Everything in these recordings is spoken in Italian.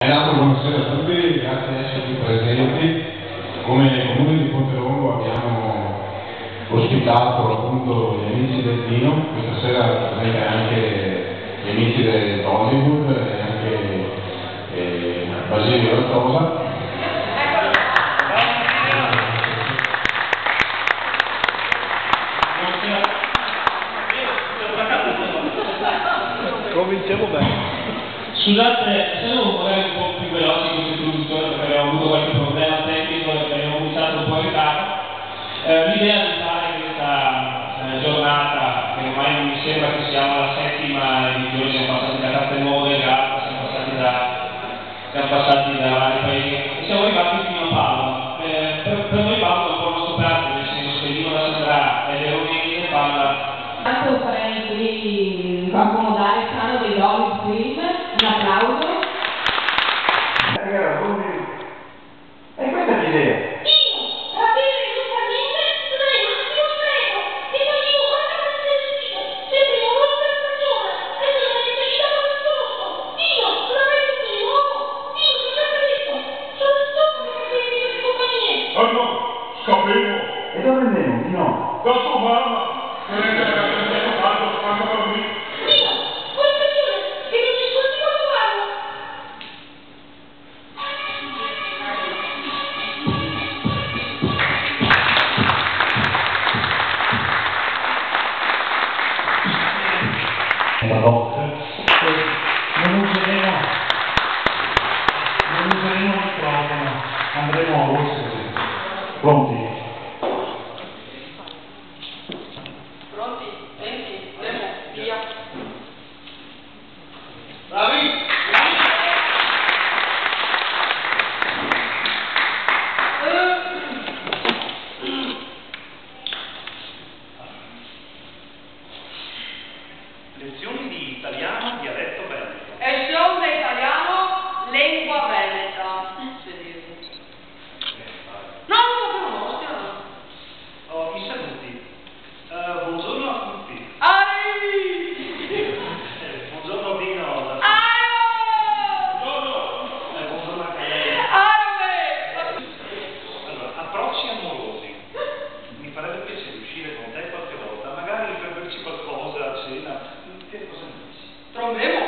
Buonasera a tutti, grazie di essere qui presenti. Come Comune di Ponterongo abbiamo ospitato appunto gli amici del vino, questa sera presente anche gli amici dell'Hollywood e anche Basilio Altosa. Cominciamo bene. Scusate, siamo magari un po' più veloci in questa introduzione perché abbiamo avuto qualche problema tecnico e abbiamo cominciato un po' in ritardo. L'idea di fare questa giornata, che ormai mi sembra che siamo alla settima edizione, siamo passati da Castelnuovo già, siamo passati da vari paesi e siamo arrivati fino a Padova. Per noi Padova è un po' il nostro prato, nel senso che Lino da Sandra e Veronese parla. Tanto farei qui accomodare il sano degli Hollywood Film, un applauso. E questa è l'idea. Oh no, scappemo! E dove andiamo? Di no? Da sua mamma! Non è che ragazzi quando per me! Non useremo il microfono, andremo a voce. Pronti? Pronti? 20, tempo, via. Bravi! Lezioni di italiano, dialetto veneto. Lezione italiano, lingua veneta. No, no. Oh, i saluti. Buongiorno a tutti. Buongiorno Dino. Buongiorno anche a lei. Allora, approcci amorosi. Mi farebbe piacere uscire con te qualche volta, magari per berci qualcosa a cena. Che cosa ne dici? Trombemo.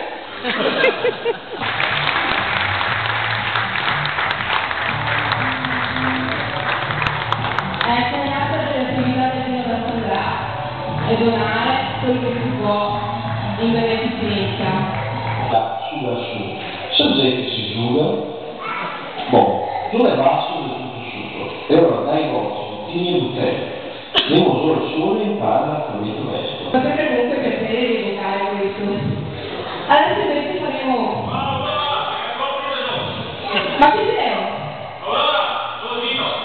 È segnata dell'attività del Vino da Sandra e donare quello che si può in beneficenza. Su, soggetti si giura, non è basso del tutto succo, e ora dai vostri, tini e bottiglie, andiamo solo e impara l'alfabeto resto. Perché comunque piacere di giocare questo. Adesso invece faremo... Ma chi sei?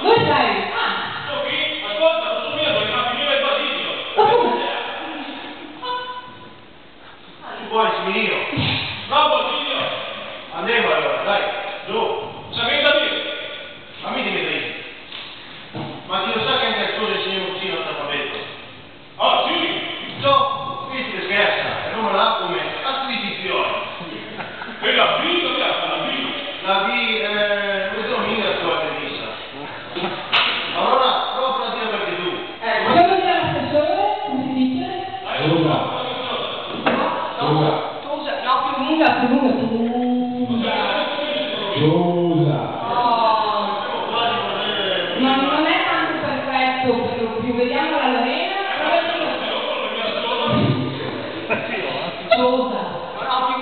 Dove sei? Ma come? Buoni, Simonino. Bravo Silvio! Andiamo allora, dai, giù. Sapete da dire? Fammi dimmi. Ma ti lo sa che anche a tu insegniamo così l'alfabeto? Ah sì! No, qui si scherza, e non la come acquisizione. E la B dove è? La B? La B, non sono mica la tua tennista. Allora, prova a dire perché tu. Possiamo dire all'assessore? Come si dice? No, più lunga. Ma non è tanto perfetto per lo più. Vediamo la Lorena. Cosa? No, più.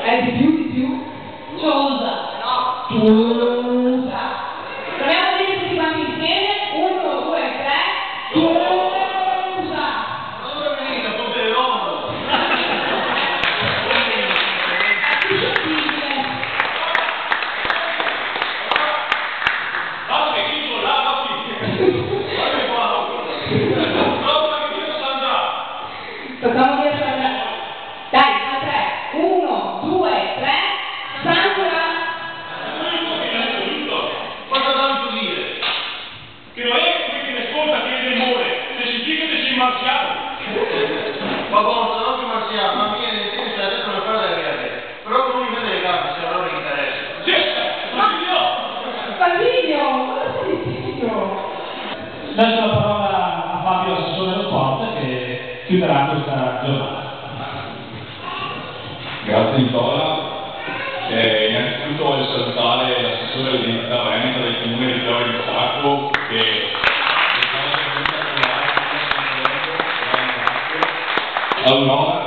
È di più. Cosa? No. Proviamo a dire tutti quanti insieme. 1, 2, 3. Cosa? Allora venite a Ponterongo. È più sottile. Vabbè, chi sono là? Guarda qua! Prova che ti sta andando! Tocchiamo dire Sandra. Dai, a 3. 1, 2, 3. Sandra. chiuderà questa giornata. Grazie Nicola. Innanzitutto voglio salutare l'assessore dell'identità veneta del comune di Piove di Sacco che è stata venuta a trovare all'Aurora